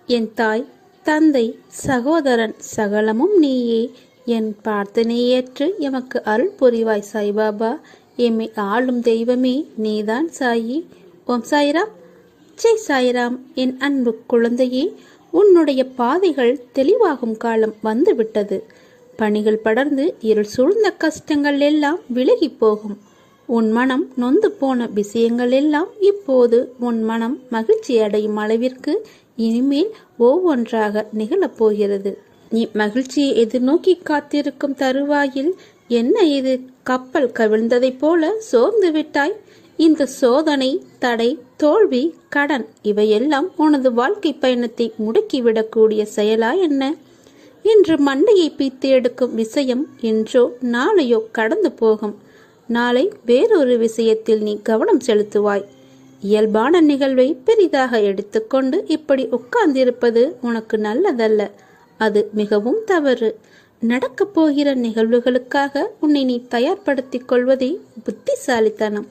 என் தாய், தந்தை, சகோதரன் சகலமும் நீயே. என் பிரார்த்தனையேற்று எமக்கு அருள் புரிவாய் சாய்பாபா. எம்மை ஆளும் தெய்வமே நீதான் சாயி. ஓம் சாய்ராம். ஜெய் சாய்ராம். என் அன்பு குழந்தையே, உன்னுடைய பாதைகள் தெளிவாகும் காலம் வந்துவிட்டது. பணிகள் படர்ந்து இருள் சூழ்ந்த கஷ்டங்கள் எல்லாம் விலகி போகும். உன் மனம் நொந்து போன விஷயங்கள் எல்லாம் இப்போது உன் மனம் மகிழ்ச்சி அடையும் அளவிற்கு இனிமேல் ஒவ்வொன்றாக நிகழப்போகிறது. நீ மகிழ்ச்சியை எதிர்நோக்கி காத்திருக்கும் தருவாயில் என்ன இது கப்பல் கவிழ்ந்ததை போல சோர்ந்து விட்டாய்? இந்த சோதனை, தடை, தோல்வி, கடன் இவையெல்லாம் உனது வாழ்க்கை பயணத்தை முடக்கிவிடக்கூடிய செயலா என்ன? இன்று மண்டையை பீத்து எடுக்கும் விஷயம் இன்றோ நாளையோ கடந்து போகும். நாளை வேறொரு விஷயத்தில் நீ கவனம் செலுத்துவாய். இயல்பான நிகழ்வை பெரிதாக எடுத்துக்கொண்டு இப்படி உட்கார்ந்திருப்பது உனக்கு நல்லதல்ல. அது மிகவும் தவறு. நடக்கப் போகிற நிகழ்வுகளுக்காக உன்னை நீ தயார்படுத்திக் கொள்வதே புத்திசாலித்தனம்.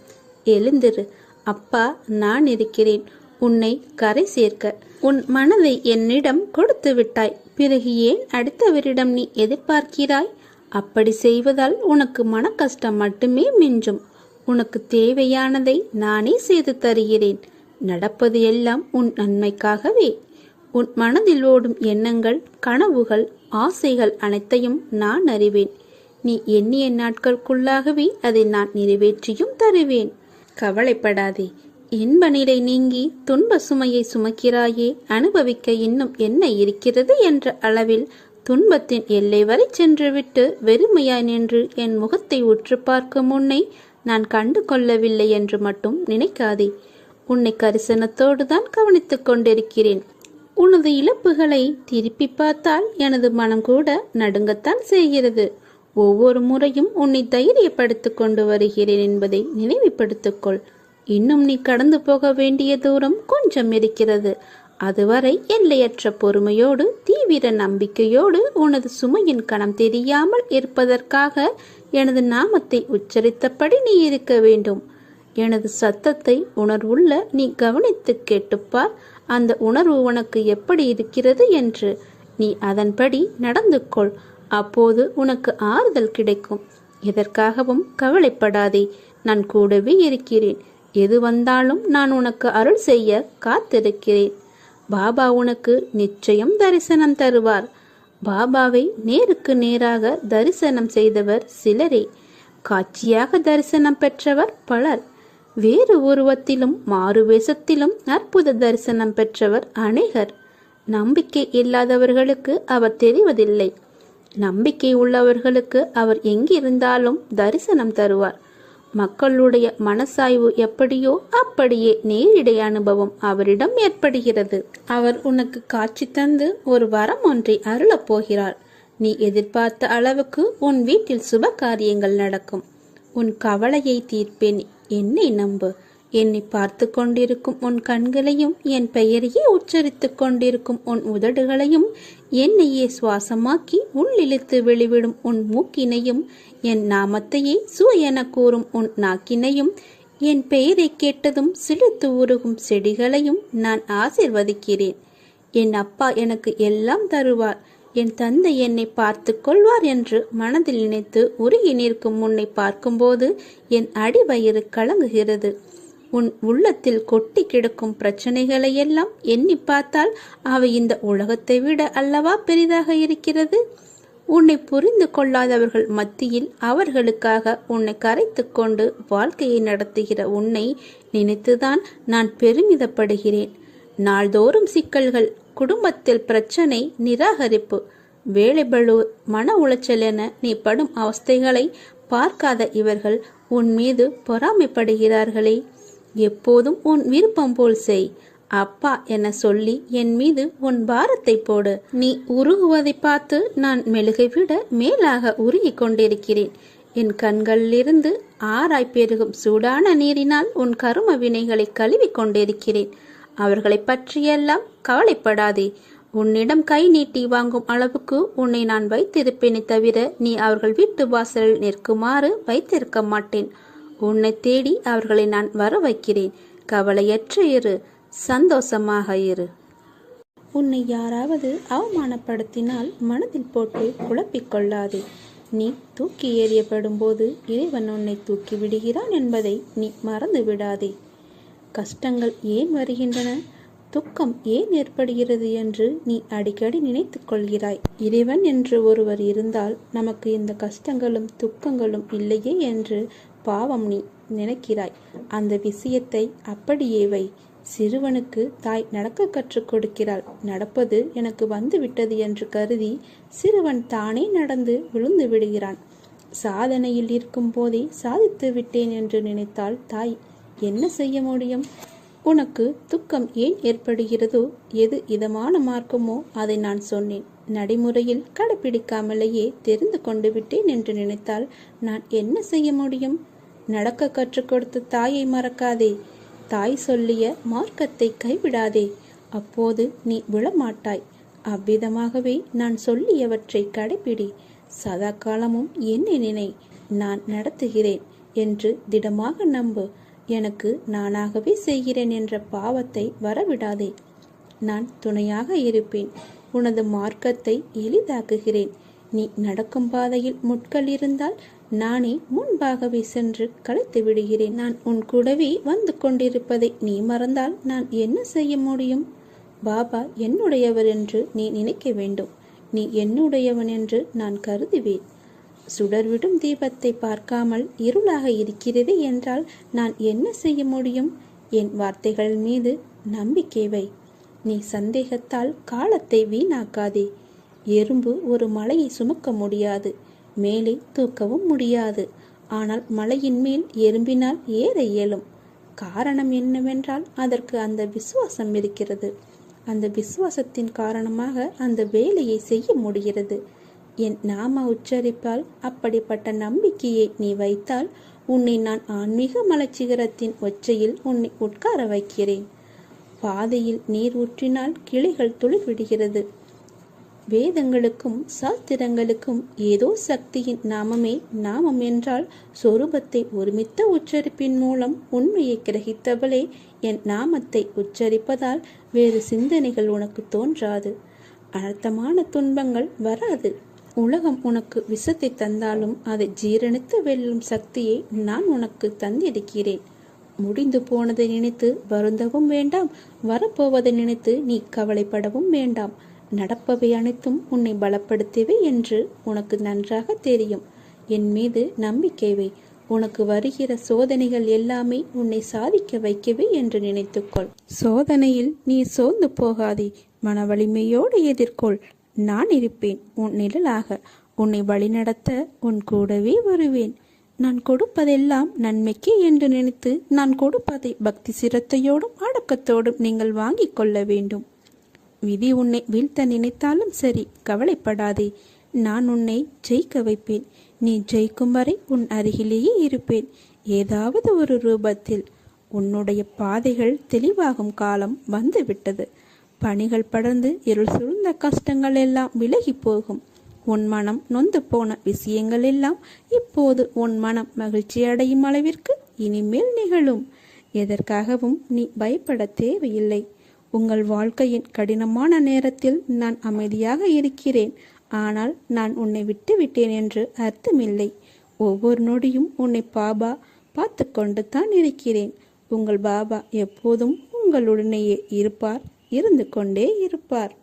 எழுந்திரு. அப்பா நான் இருக்கிறேன் உன்னை கரை சேர்க்க. உன் மனதை என்னிடம் கொடுத்து விட்டாய். பிறகு ஏன் அடுத்தவரிடம் நீ எதிர்பார்க்கிறாய்? அப்படி செய்வதால் உனக்கு மன கஷ்டம் மட்டுமே மிஞ்சும். உனக்கு தேவையானதை நானே செய்து தருகிறேன். நடப்பது எல்லாம் உன் நன்மைக்காகவே. உன் மனதில் ஓடும் எண்ணங்கள், கனவுகள், ஆசைகள் அனைத்தையும் நான் அறிவேன். நீ எண்ணிய நாட்களுக்குள்ளாகவே அதை நான் நிறைவேற்றியும் தருவேன். கவலைப்படாதே. இன்ப நிலை நீங்கி துன்ப சுமையை சுமக்கிறாயே, அனுபவிக்க இன்னும் என்ன இருக்கிறது என்ற அளவில் துன்பத்தின் எல்லை வரை சென்றுவிட்டு வெறுமையாய் நின்று என் முகத்தை உற்று பார்க்கும் உன்னை நான் கண்டு கொள்ளவில்லை என்று மட்டும் நினைக்காதே. உன்னை கரிசனத்தோடு தான் கவனித்துக் கொண்டிருக்கிறேன். உனது இழப்புகளை திருப்பி பார்த்தால் எனது மனம் கூட நடுங்கத்தான் செய்கிறது. ஒவ்வொரு முறையும் உன்னை தைரியப்படுத்திக் கொண்டு வருகிறேன் என்பதை நினைவுபடுத்திக்கொள். இன்னும் நீ கடந்து போக வேண்டிய தூரம் கொஞ்சம் இருக்கிறது. அதுவரை எல்லையற்ற பொறுமையோடு, தீவிர நம்பிக்கையோடு, உனது சுமையின் கணம் தெரியாமல் இருப்பதற்காக எனது நாமத்தை உச்சரித்தபடி நீ இருக்க வேண்டும். எனது சத்தத்தை உணர்வுள்ள நீ கவனித்து கேட்டுப்பார். அந்த உணர்வு உனக்கு எப்படி இருக்கிறது என்று நீ அதன்படி நடந்து கொள். அப்போது உனக்கு ஆறுதல் கிடைக்கும். எதற்காகவும் கவலைப்படாதே. நான் கூடவே இருக்கிறேன். எது வந்தாலும் நான் உனக்கு அருள் செய்ய காத்திருக்கிறேன். பாபா உனக்கு நிச்சயம் தரிசனம் தருவார். பாபாவை நேருக்கு நேராக தரிசனம் செய்தவர் சிலரே. காட்சியாக தரிசனம் பெற்றவர் பலர். வேறு உருவத்திலும் மாறுவேஷத்திலும் அற்புத தரிசனம் பெற்றவர் அநேகர். நம்பிக்கை இல்லாதவர்களுக்கு அவர் தெரிவதில்லை. நம்பிக்கை உள்ளவர்களுக்கு அவர் எங்கிருந்தாலும் தரிசனம் தருவார். மக்களுடைய மனசாய்வு எப்படியோ அப்படியே நேரிடை அனுபவம் அவரிடம் ஏற்படுகிறது. அவர் உனக்கு காட்சி தந்து ஒரு வரம் ஒன்றை அருளப் போகிறார். நீ எதிர்பார்த்த அளவுக்கு உன் வீட்டில் சுப காரியங்கள் நடக்கும். உன் கவலையை தீர்ப்பேன். என்னை நம்பு. என்னை பார்த்து கொண்டிருக்கும் உன் கண்களையும், என் பெயரையே உச்சரித்து கொண்டிருக்கும் உன் உதடுகளையும், என்னையே சுவாசமாக்கி உள்ளிழுத்து வெளிவிடும் உன் மூக்கினையும், என் நாமத்தையே சு என கூறும் உன் நாக்கினையும், என் பெயரை கேட்டதும் சிலிர்த்து உருகும் செடிகளையும் நான் ஆசிர்வதிக்கிறேன். என் அப்பா எனக்கு எல்லாம் தருவார். என் தந்தை என்னை பார்த்து கொள்வார் என்று மனதில் நினைத்து உருகி நிற்கும் உன்னை பார்க்கும்போது என் அடிவயிறு கலங்குகிறது. உன் உள்ளத்தில் கொட்டி கிடக்கும் பிரச்சனைகளை எல்லாம் எண்ணி பார்த்தால் அவை இந்த உலகத்தை விட அல்லவா பெரிதாக இருக்கிறது. உன்னை புரிந்து கொள்ளாதவர்கள் மத்தியில் அவர்களுக்காக உன்னை கரைத்து கொண்டு வாழ்க்கையை நடத்துகிற உன்னை நினைத்துதான் நான் பெருமிதப்படுகிறேன். நாள்தோறும் சிக்கல்கள், குடும்பத்தில் பிரச்சனை, நிராகரிப்பு, வேலைபளு, மன உளைச்சல் என நீ படும் அவஸ்தைகளை பார்க்காத இவர்கள் உன் மீது பொறாமைப்படுகிறார்களே. எப்போதும் உன் விருப்பம் போல் செய் அப்பா என சொல்லி என் மீது உன் பாரத்தை போடு. நீ உருகுவதை பார்த்து நான் மெழுகை விட மேலாக உருகி கொண்டிருக்கிறேன். என் கண்களிலிருந்து ஆராய் பெருகும் சூடான நீரினால் உன் கரும வினைகளை கழுவி கொண்டிருக்கிறேன். அவர்களை பற்றியெல்லாம் கவலைப்படாதே. உன்னிடம் கை நீட்டி வாங்கும் அளவுக்கு உன்னை நான் வைத்திருப்பேனே தவிர நீ அவர்கள் வீட்டு வாசலில் நிற்குமாறு வைத்திருக்க மாட்டேன். உன்னை தேடி அவர்களை நான் வர வைக்கிறேன். கவலையற்று இரு, சந்தோஷமாக இரு. உன்னை யாராவது அவமானப்படுத்தினால் மனதில் போட்டு குழப்பிக்கொள்ளாதே. நீ தூக்கி எறியப்படும்போது இறைவன் உன்னை தூக்கி விடுகிறான் என்பதை நீ மறந்து விடாதே. கஷ்டங்கள் ஏன் வருகின்றன, துக்கம் ஏன் ஏற்படுகிறது என்று நீ அடிக்கடி நினைத்து கொள்கிறாய். இறைவன் என்று ஒருவர் இருந்தால் நமக்கு இந்த கஷ்டங்களும் துக்கங்களும் இல்லையே என்று பாவம் நீ நினைக்கிறாய். அந்த விஷயத்தை அப்படியே வை. சிறுவனுக்கு தாய் நடக்க கற்றுக் கொடுக்கிறாள். நடப்பது எனக்கு வந்து விட்டது என்று கருதி சிறுவன் தானே நடந்து விழுந்து விடுகிறான். சாதனையில் இருக்கும் போதே சாதித்து விட்டேன் என்று நினைத்தால் தாய் என்ன செய்ய முடியும்? உனக்கு துக்கம் ஏன் ஏற்படுகிறதோ, எது இதமான மார்க்கமோ அதை நான் சொன்னேன். நடைமுறையில் கடைபிடிக்காமலேயே தெரிந்து கொண்டு விட்டேன் என்று நினைத்தால் நான் என்ன செய்ய முடியும்? நடக்க கற்றுக் கொடுத்த தாயை மறக்காதே. தாய் சொல்லிய மார்க்கத்தை கைவிடாதே. அப்போது நீ விழமாட்டாய். அவ்விதமாகவே நான் சொல்லியவற்றை கடைபிடி. சதா காலமும் என்னை நினை. நான் நடத்துகிறேன் என்று திடமாக நம்பு. எனக்கு நானாகவே செய்கிறேன் என்ற பாவத்தை வரவிடாதே. நான் துணையாக இருப்பேன். உனது மார்க்கத்தை எளிதாக்குகிறேன். நீ நடக்கும் பாதையில் முட்கள் இருந்தால் நானே முன்பாகவே சென்று கலைத்து விடுகிறேன். நான் உன் கூடவே வந்து கொண்டிருப்பதை நீ மறந்தால் நான் என்ன செய்ய முடியும்? பாபா என்னுடையவர் என்று நீ நினைக்க வேண்டும். நீ என்னுடையவன் என்று நான் கருதுவேன். சுடர்விடும் தீபத்தை பார்க்காமல் இருளாக இருக்கிறது என்றால் நான் என்ன செய்ய முடியும்? என் வார்த்தைகள் மீது நம்பிக்கை வை. நீ சந்தேகத்தால் காலத்தை வீணாக்காதே. எறும்பு ஒரு மலையை சுமக்க முடியாது, மேலே தூக்கவும் முடியாது. ஆனால் மலையின் மேல் எறும்பினால் ஏற இயலும். காரணம் என்னவென்றால் அதற்கு அந்த விசுவாசம் இருக்கிறது. அந்த விசுவாசத்தின் காரணமாக அந்த வேலையை செய்ய முடிகிறது. என் நாம உச்சரிப்பால் அப்படிப்பட்ட நம்பிக்கையை நீ வைத்தால் உன்னை நான் ஆன்மீக மலைச்சிகரத்தின் ஒற்றையில் உன்னை உட்கார வைக்கிறேன். பாதையில் நீர் ஊற்றினால் கிளைகள் துளிர் விடுகிறது. வேதங்களுக்கும் சாஸ்திரங்களுக்கும் ஏதோ சக்தியின் நாமமே நாமம் என்றால் சொரூபத்தை ஒருமித்த உச்சரிப்பின் மூலம் உண்மையை கிரகித்தவளே, என் நாமத்தை உச்சரிப்பதால் வேறு சிந்தனைகள் உனக்கு தோன்றாது. அனர்த்தமான துன்பங்கள் வராது. உலகம் உனக்கு விஷத்தை தந்தாலும் அதை ஜீரணித்து வெல்லும் சக்தியை நான் உனக்கு தந்திருக்கிறேன். முடிந்து போனதை நினைத்து வருந்தவும் வேண்டாம். வரப்போவதை நினைத்து நீ கவலைப்படவும் வேண்டாம். நடப்பவை அனைத்தும் உன்னை பலப்படுத்தவே என்று உனக்கு நன்றாக தெரியும். என் மீது நம்பிக்கை வை. உனக்கு வருகிற சோதனைகள் எல்லாமே உன்னை சாதிக்க வைக்கவே என்று நினைத்துக்கொள். சோதனையில் நீ சோர்ந்து போகாதே. மன வலிமையோடு எதிர்கொள். நான் இருப்பேன் உன் நிழலாக. உன்னை வழிநடத்த உன் கூடவே வருவேன். நான் கொடுப்பதெல்லாம் நன்மைக்கே என்று நினைத்து நான் கொடுப்பதை பக்தி சிரத்தையோடும் அடக்கத்தோடும் நீங்கள் வாங்கிக் கொள்ள வேண்டும். விதி உன்னை வீழ்த்த நினைத்தாலும் சரி, கவலைப்படாதே. நான் உன்னை ஜெயிக்க வைப்பேன். நீ ஜெயிக்கும் வரை உன் அருகிலேயே இருப்பேன். ஏதாவது ஒரு ரூபத்தில். உன்னுடைய பாதைகள் தெளிவாகும் காலம் வந்துவிட்டது. பனிகள் படர்ந்து இருள் சூழ்ந்த கஷ்டங்கள் எல்லாம் விலகி போகும். உன் மனம் நொந்து போன விஷயங்கள் எல்லாம் இப்போது உன் மனம் மகிழ்ச்சி அடையும் அளவிற்கு இனிமேல் நிகழும். எதற்காகவும் நீ பயப்பட தேவையில்லை. உங்கள் வாழ்க்கையின் கடினமான நேரத்தில் நான் அமைதியாக இருக்கிறேன். ஆனால் நான் உன்னை விட்டு விட்டேன் என்று அர்த்தமில்லை. ஒவ்வொரு நொடியும் உன்னை பாபா பார்த்து கொண்டு தான் இருக்கிறேன். உங்கள் பாபா எப்போதும் உங்களுடனேயே இருப்பார், இருந்து கொண்டே இருப்பார்.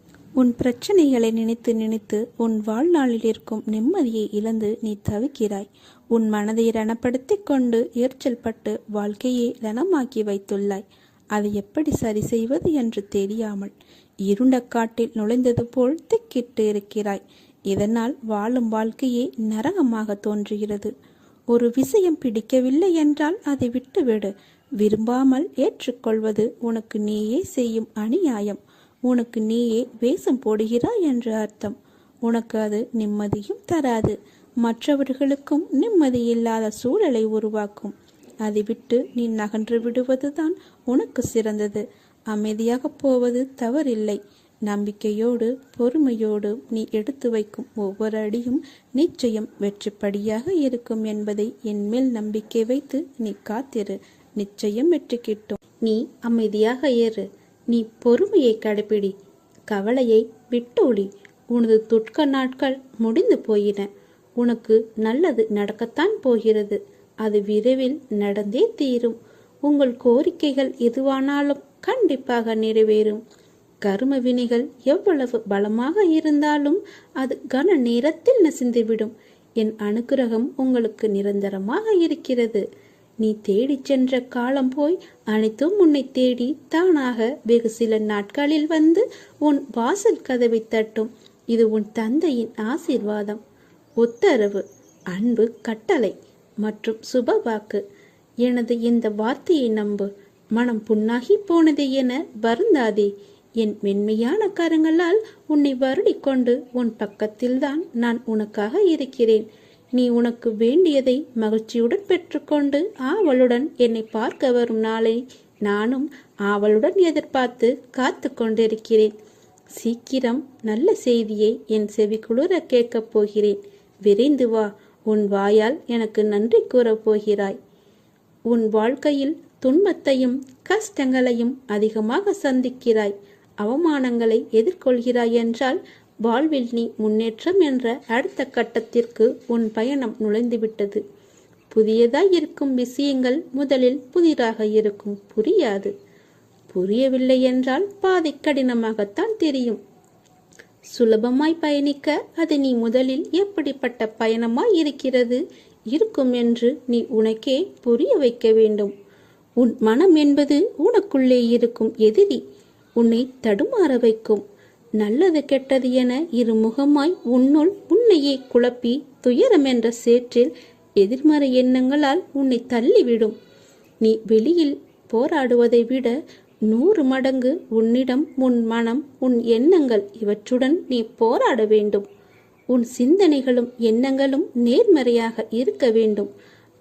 உன் பிரச்சனைகளை நினைத்து நினைத்து உன் வாழ்நாளில் இருக்கும் நிம்மதியை இழந்து நீ தவிக்கிறாய். உன் மனதை ரணப்படுத்தி கொண்டு எரிச்சல் பட்டு வாழ்க்கையை ரணமாக்கி வைத்துள்ளாய். அதை எப்படி சரி செய்வது என்று தெரியாமல் இருண்ட காட்டில் நுழைந்தது போல் திக்கிட்டு இருக்கிறாய். இதனால் வாழும் வாழ்க்கையே நரகமாக தோன்றுகிறது. ஒரு விஷயம் பிடிக்கவில்லை என்றால் அதை விட்டுவிடு. விரும்பாமல் ஏற்றுக்கொள்வது உனக்கு நீயே செய்யும் அநியாயம். உனக்கு நீயே வேஷம் போடுகிறாய் என்று அர்த்தம். உனக்கு அது நிம்மதியும் தராது. மற்றவர்களுக்கும் நிம்மதி இல்லாத சூழலை உருவாக்கும். அதை விட்டு நீ நகன்று விடுவதுதான் உனக்கு சிறந்தது. அமைதியாக போவது தவறில்லை. நம்பிக்கையோடு பொறுமையோடு நீ எடுத்து வைக்கும் ஒவ்வொரு அடியும் நிச்சயம் வெற்றிப்படியாக இருக்கும் என்பதை என் மேல் நம்பிக்கை வைத்து நீ காத்திரு. நிச்சயம் வெற்றி கிட்டும். நீ அமைதியாக ஏறு. நீ பொறுமையை கடைபிடி. கவலையை விட்டொழி. உனது துக்க நாட்கள் முடிந்து போயின. உனக்கு நல்லது நடக்கத்தான் போகிறது. அது விரைவில் நடந்தே தீரும். உங்கள் கோரிக்கைகள் எதுவானாலும் கண்டிப்பாக நிறைவேறும். கர்ம வினைகள் எவ்வளவு பலமாக இருந்தாலும் அது கன நேரத்தில் நசிந்துவிடும். என் அனுக்கிரகம் உங்களுக்கு நிரந்தரமாக இருக்கிறது. நீ தேடிச் சென்ற காலம் போய் அனைத்தும் உன்னை தேடி தானாக வெகு சில நாட்களில் வந்து உன் வாசல் கதவை தட்டும். இது உன் தந்தையின் ஆசீர்வாதம், உத்தரவு, அன்பு கட்டளை மற்றும் சுப வாக்கு. எனது இந்த வார்த்தையை நம்பு. மனம் புண்ணாகி போனது என வருந்தாதே. என் மென்மையான கரங்களால் உன்னை வருடிக்கொண்டு உன் பக்கத்தில்தான் நான் உனக்காக இருக்கிறேன். நீ உனக்கு வேண்டியதை மகிழ்ச்சியுடன் பெற்றுக்கொண்டு ஆவலுடன் என்னை பார்க்க வரும் நாளை நானும் ஆவலுடன் எதிர்பார்த்து காத்து கொண்டிருக்கிறேன். சீக்கிரம் நல்ல செய்தியை என் செவிக்குளிர கேட்கப் போகிறேன். விரைந்து வா. உன் வாயால் எனக்கு நன்றி கூறப் போகிறாய். உன் வாழ்க்கையில் துன்பத்தையும் கஷ்டங்களையும் அதிகமாக சந்திக்கிறாய். அவமானங்களை எதிர்கொள்கிறாய் என்றால் வாழ்வில் நீ முன்னேற்றம் என்ற அடுத்த கட்டத்திற்கு உன் பயணம் நுழைந்துவிட்டது. புதியதாய் இருக்கும் விஷயங்கள் முதலில் புதிராக இருக்கும், புரியாது. புரியவில்லை என்றால் பாதை கடினமாகத்தான் தெரியும். சுலபமாய் பயணிக்க அது நீ முதலில் எப்படிப்பட்ட பயணமாய் இருக்கும் என்று நீ உனக்கே புரிய வைக்க வேண்டும். உன் மனம் என்பது உனக்குள்ளே இருக்கும் எதிரி. உன்னை தடுமாற வைக்கும். நல்லது கெட்டது என இருமுகமாய் உன்னுள் உன்னையே குழப்பி துயரம் என்ற சேற்றில் எதிர்மறை எண்ணங்களால் உன்னை தள்ளிவிடும். நீ வெளியில் போராடுவதை விட 100 மடங்கு உன்னிடம் உன் மனம், உன் எண்ணங்கள் இவற்றுடன் நீ போராட வேண்டும். உன் சிந்தனைகளும் எண்ணங்களும் நேர்மறையாக இருக்க வேண்டும்.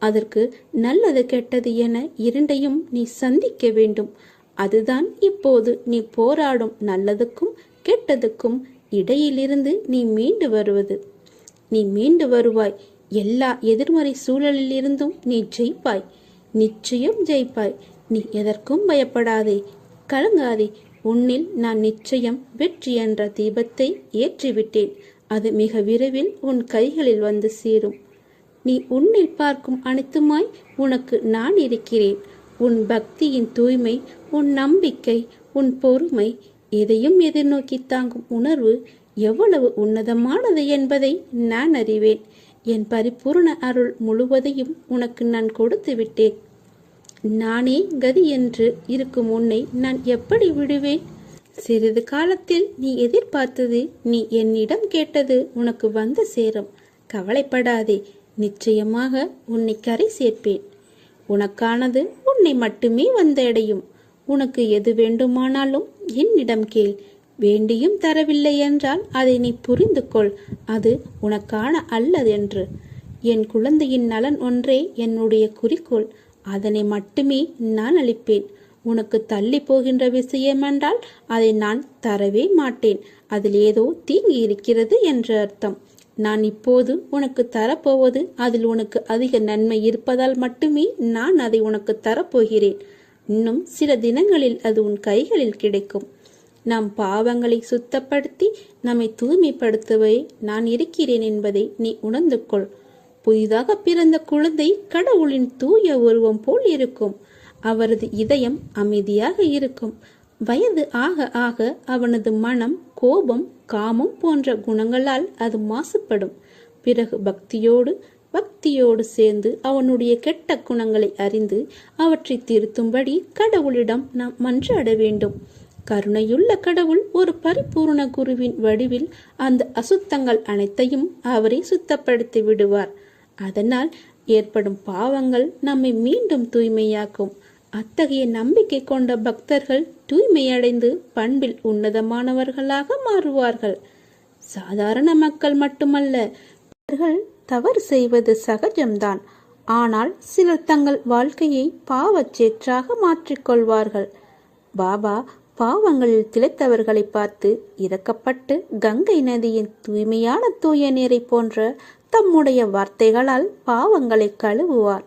அதற்கு நல்லது கெட்டது என இரண்டையும் நீ சந்திக்க வேண்டும். அதுதான் இப்போது நீ போராடும் நல்லதுக்கும் கெட்டதுக்கும் இடையிலிருந்து நீ மீண்டு வருவது. நீ மீண்டு வருவாய். எல்லா எதிர்மறை சூழலில் இருந்தும் நீ ஜெயிப்பாய். நிச்சயம் ஜெயிப்பாய். நீ எதற்கும் பயப்படாதே, கலங்காதே. உன்னில் நான் நிச்சயம் வெற்றி என்ற தீபத்தை ஏற்றிவிட்டேன். அது மிக விரைவில் உன் கைகளில் வந்து சேரும். நீ உன்னில் பார்க்கும் அனைத்துமாய் உனக்கு நான் இருக்கிறேன். உன் பக்தியின் தூய்மை, உன் நம்பிக்கை, உன் பொறுமை, எதையும் எதிர்நோக்கி தாங்கும் உணர்வு எவ்வளவு உன்னதமானது என்பதை நான் அறிவேன். என் பரிபூர்ண அருள் முழுவதையும் உனக்கு நான் கொடுத்து விட்டேன். நானே கதி என்று இருக்கும் உன்னை நான் எப்படி விடுவேன்? சிறிது காலத்தில் நீ எதிர்பார்த்தது, நீ என்னிடம் கேட்டது உனக்கு வந்து சேரும். கவலைப்படாதே. நிச்சயமாக உன்னை கரை சேர்ப்பேன். உனக்கானது உன்னை மட்டுமே வந்தடையும். உனக்கு எது வேண்டுமானாலும் என்னிடம் கேள். வேண்டியும் தரவில்லை என்றால் அதை நீ புரிந்து கொள். அது உனக்கான அல்லதென்று. என் குழந்தையின் நலன் ஒன்றே என்னுடைய குறிக்கோள். அதனை மட்டுமே நான் அளிப்பேன். உனக்கு தள்ளி போகின்ற விஷயம் என்றால் அதை நான் தரவே மாட்டேன். அதில் ஏதோ தீங்கி இருக்கிறது என்று அர்த்தம். நான் இப்போது உனக்கு தரப்போவது அதில் உனக்கு அதிக நன்மை இருப்பதால் மட்டுமே நான் அதை உனக்கு தரப்போகிறேன். இன்னும் சில தினங்களில் அது உன் கைகளில் கிடைக்கும். நாம் பாவங்களை சுத்தப்படுத்தி நம்மை தூய்மைப்படுத்தவே நான் இருக்கிறேன் என்பதை நீ உணர்ந்து கொள். புதிதாக பிறந்த குழந்தை கடவுளின் தூய உருவம் போல் இருக்கும். அவரது இதயம் அமைதியாக இருக்கும். வயது ஆக ஆக அவனது மனம் கோபம், காமம் போன்ற குணங்களால் அது மாசுபடும். பிறகு பக்தியோடு சேர்ந்து அவனுடைய கெட்ட குணங்களை அறிந்து அவற்றை திருத்தும்படி கடவுளிடம் நாம் மன்றாட வேண்டும். கருணையுள்ள கடவுள் ஒரு பரிபூர்ண குருவின் வடிவில் அந்த அசுத்தங்கள் அனைத்தையும் அவரே சுத்தப்படுத்தி விடுவார். அதனால் ஏற்படும் பாவங்கள் நம்மை மீண்டும் தூய்மையாக்கும். அத்தகைய நம்பிக்கை கொண்ட பக்தர்கள் தூய்மையடைந்து பண்பில் உன்னதமானவர்களாக மாறுவார்கள். சாதாரண மக்கள் மட்டுமல்ல, அவர்கள் தவறு செய்வது சகஜம்தான். ஆனால் சிலர் தங்கள் வாழ்க்கையை பாவச்சேற்றாக மாற்றிக்கொள்வார்கள். பாபா பாவங்களில் திளைத்தவர்களை பார்த்து இரக்கப்பட்டு கங்கை நதியின் தூய்மையான தூய நீரை போன்ற தம்முடைய வார்த்தைகளால் பாவங்களை கழுவுவார்.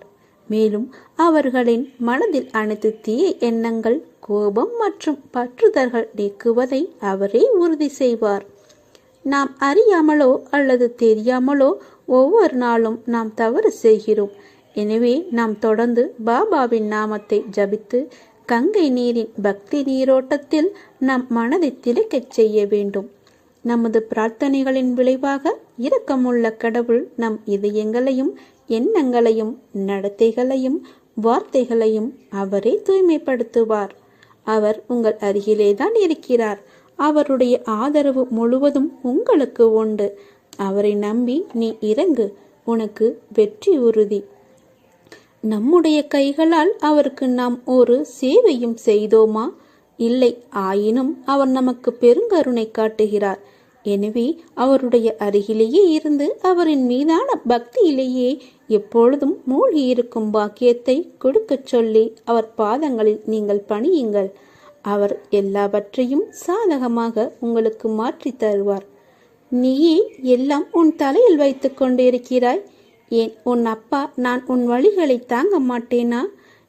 மேலும் அவர்களின் மனதில் அனைத்து தீய எண்ணங்கள், கோபம் மற்றும் பற்றுதல்கள் நீக்குவதை அவரே உறுதி செய்வார். நாம் அறியாமலோ அல்லது தெரியாமலோ ஒவ்வொரு நாளும் நாம் தவறு செய்கிறோம். எனவே நாம் தொடர்ந்து பாபாவின் நாமத்தை ஜபித்து கங்கை நீரின் பக்தி நீரோட்டத்தில் நம் மனதை திளைக்கச் செய்ய வேண்டும். நமது பிரார்த்தனைகளின் விளைவாக இரக்கமுள்ள கடவுள் நம் இதயங்களையும் எண்ணங்களையும் நடத்தைகளையும் வார்த்தைகளையும் அவரே தூய்மைப்படுத்துவார். அவர் உங்கள் அருகிலேதான் இருக்கிறார். அவருடைய ஆதரவு முழுவதும் உங்களுக்கு உண்டு. அவரை நம்பி நீ இறங்கு, உனக்கு வெற்றி உறுதி. நம்முடைய கைகளால் அவருக்கு நாம் ஒரு சேவையும் செய்தோமா? இல்லை. ஆயினும் அவர் நமக்கு பெருங்கருணை காட்டுகிறார். எனவே அவருடைய அருகிலேயே இருந்து அவரின் மீதான பக்தியிலேயே எப்பொழுதும் மூழ்கி இருக்கும் பாக்கியத்தை கொடுக்கச் சொல்லி அவர் பாதங்களில் நீங்கள் பணியுங்கள். அவர் எல்லாவற்றையும் சாதகமாக உங்களுக்கு மாற்றி தருவார். நீயே எல்லாம் உன் தலையில் வைத்து கொண்டு இருக்கிறாய். ஏன் உன் அப்பா நான் உன் வழிகளை தாங்க மாட்டேனா?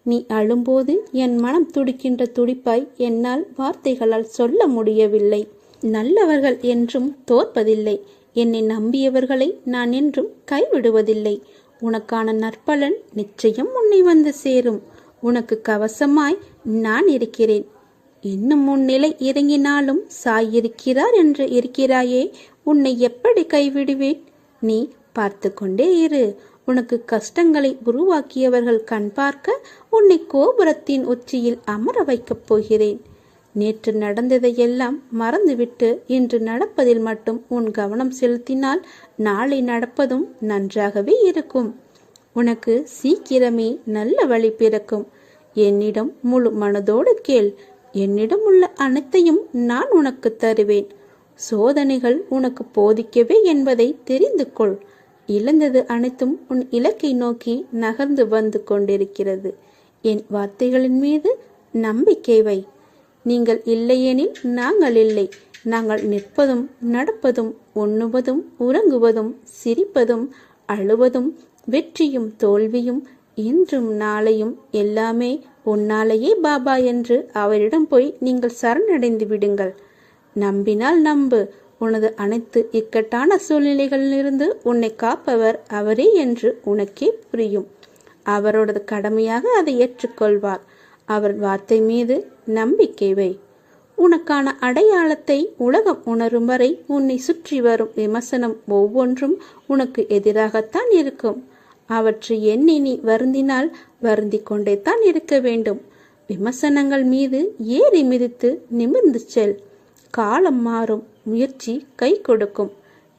நீ அழும்போது என் மனம் துடிக்கின்ற துடிப்பாய் என்னால் வார்த்தைகளால் சொல்ல முடியவில்லை. நல்லவர்கள் என்றும் தோற்பதில்லை. என்னை நம்பியவர்களை நான் என்றும் கைவிடுவதில்லை. உனக்கான நற்பலன் நிச்சயம் உன்னை வந்து சேரும். உனக்கு கவசமாய் நான் இருக்கிறேன். இன்னும் உன் நிலை இறங்கினாலும் சாயிருக்கிறார் என்று இருக்கிறாயே, உன்னை எப்படி கைவிடுவேன்? நீ பார்த்து கொண்டே இரு. உனக்கு கஷ்டங்களை உருவாக்கியவர்கள் கண் பார்க்க உன்னை கோபுரத்தின் உச்சியில் அமர வைக்கப் போகிறேன். நேற்று நடந்ததையெல்லாம் மறந்துவிட்டு இன்று நடப்பதில் மட்டும் உன் கவனம் செலுத்தினால் நாளை நடப்பதும் நன்றாகவே இருக்கும். உனக்கு சீக்கிரமே நல்ல வழி பிறக்கும். என்னிடம் முழு மனதோடு கேள். என்னிடம் உள்ள அனைத்தையும் நான் உனக்கு தருவேன். சோதனைகள் உனக்கு போதிக்கவே என்பதை தெரிந்து கொள். இழந்தது அனைத்தும் உன் இலக்கை நோக்கி நகர்ந்து வந்து கொண்டிருக்கிறது. என் வார்த்தைகளின் மீது நம்பிக்கை வை. நீங்கள் இல்லையெனில் நாங்கள் இல்லை. நாங்கள் நிற்பதும் நடப்பதும் உண்ணுவதும் உறங்குவதும் சிரிப்பதும் அழுவதும் வெற்றியும் தோல்வியும் இன்றும் நாளையும் எல்லாமே உன்னாலேயே பாபா என்று அவரிடம் போய் நீங்கள் சரணடைந்து விடுங்கள். நம்பினால் நம்பு. உனது அனைத்து இக்கட்டான சூழ்நிலைகளிலிருந்து உன்னை காப்பவர் அவரே என்று உனக்கே புரியும். அவரோடது கடமையாக அதை ஏற்றுக்கொள்வார். அவர் வார்த்தை மீது நம்பிக்கை வை. உனக்கான அடையாளத்தை உலகம் உணரும் வரை உன்னை சுற்றி வரும் விமர்சனம் ஒவ்வொன்றும் உனக்கு எதிராகத்தான் இருக்கும். அவற்றை எண்ணி நீ வருந்தினால் வருந்தி கொண்டே தான் இருக்க வேண்டும். விமர்சனங்கள் மீது ஏறி மிதித்து நிமிர்ந்து செல். காலம் மாறும். முயற்சி கை கொடுக்கும்.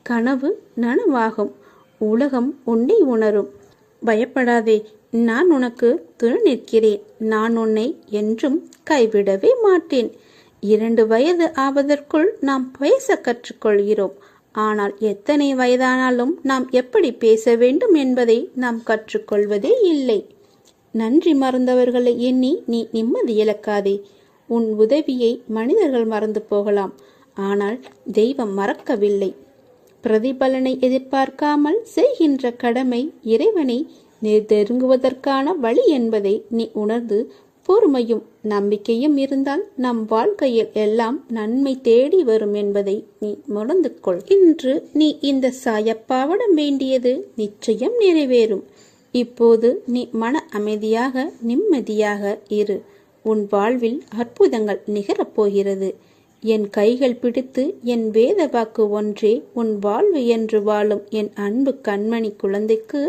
கனவு நனவாகும். உலகம் உன்னை உணரும். பயப்படாதே. நான் உனக்கு துணை நிற்கிறேன். நான் உன்னை என்றும் கைவிடவே மாட்டேன். 2 வயது ஆவதற்குள் நாம் பேச கற்றுக்கொள்கிறோம். ஆனால் எத்தனை வயதானாலும் நாம் எப்படி பேச வேண்டும் என்பதை நாம் கற்றுக்கொள்வதே இல்லை. நன்றி மறந்தவர்களை எண்ணி நீ நிம்மதி இழக்காதே. உன் உதவியை மனிதர்கள் மறந்து போகலாம், ஆனால் தெய்வம் மறக்கவில்லை. பிரதிபலனை எதிர்பார்க்காமல் செய்கின்ற கடமை இறைவனை நெருங்குவதற்கான வழி என்பதை நீ உணர்ந்து பொறுமையும் நம்பிக்கையும் இருந்தால் நம் வாழ்க்கையில் எல்லாம் நன்மை தேடி வரும் என்பதை நீ உணர்ந்து கொள். இன்று நீ இந்த சாயப்பாவிடம் வேண்டியது நிச்சயம் நிறைவேறும். இப்போது நீ மன அமைதியாக நிம்மதியாக இரு. உன் வாழ்வில் அற்புதங்கள் நிகழப்போகிறது. என் கைகள் பிடித்து என் வேத வாக்கு ஒன்றே உன் வாழ்வு என்று வாழும் என் அன்பு கண்மணி குழந்தைக்கு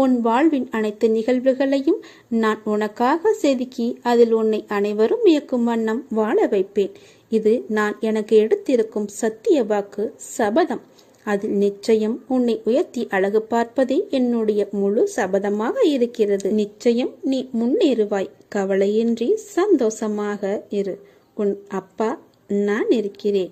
உன் வாழ்வின் அனைத்து நிகழ்வுகளையும் நான் உனக்காக செதுக்கி அதில் உன்னை அனைவரும் இயக்கும் வண்ணம் வாழ வைப்பேன். இது நான் எனக்கு எடுத்திருக்கும் சத்திய வாக்கு சபதம். அதில் நிச்சயம் உன்னை உயர்த்தி அழகு பார்ப்பதே என்னுடைய முழு சபதமாக இருக்கிறது. நிச்சயம் நீ முன்னேறுவாய். கவலையின்றி சந்தோஷமாக இரு. உன் அப்பா நான் இருக்கிறேன்.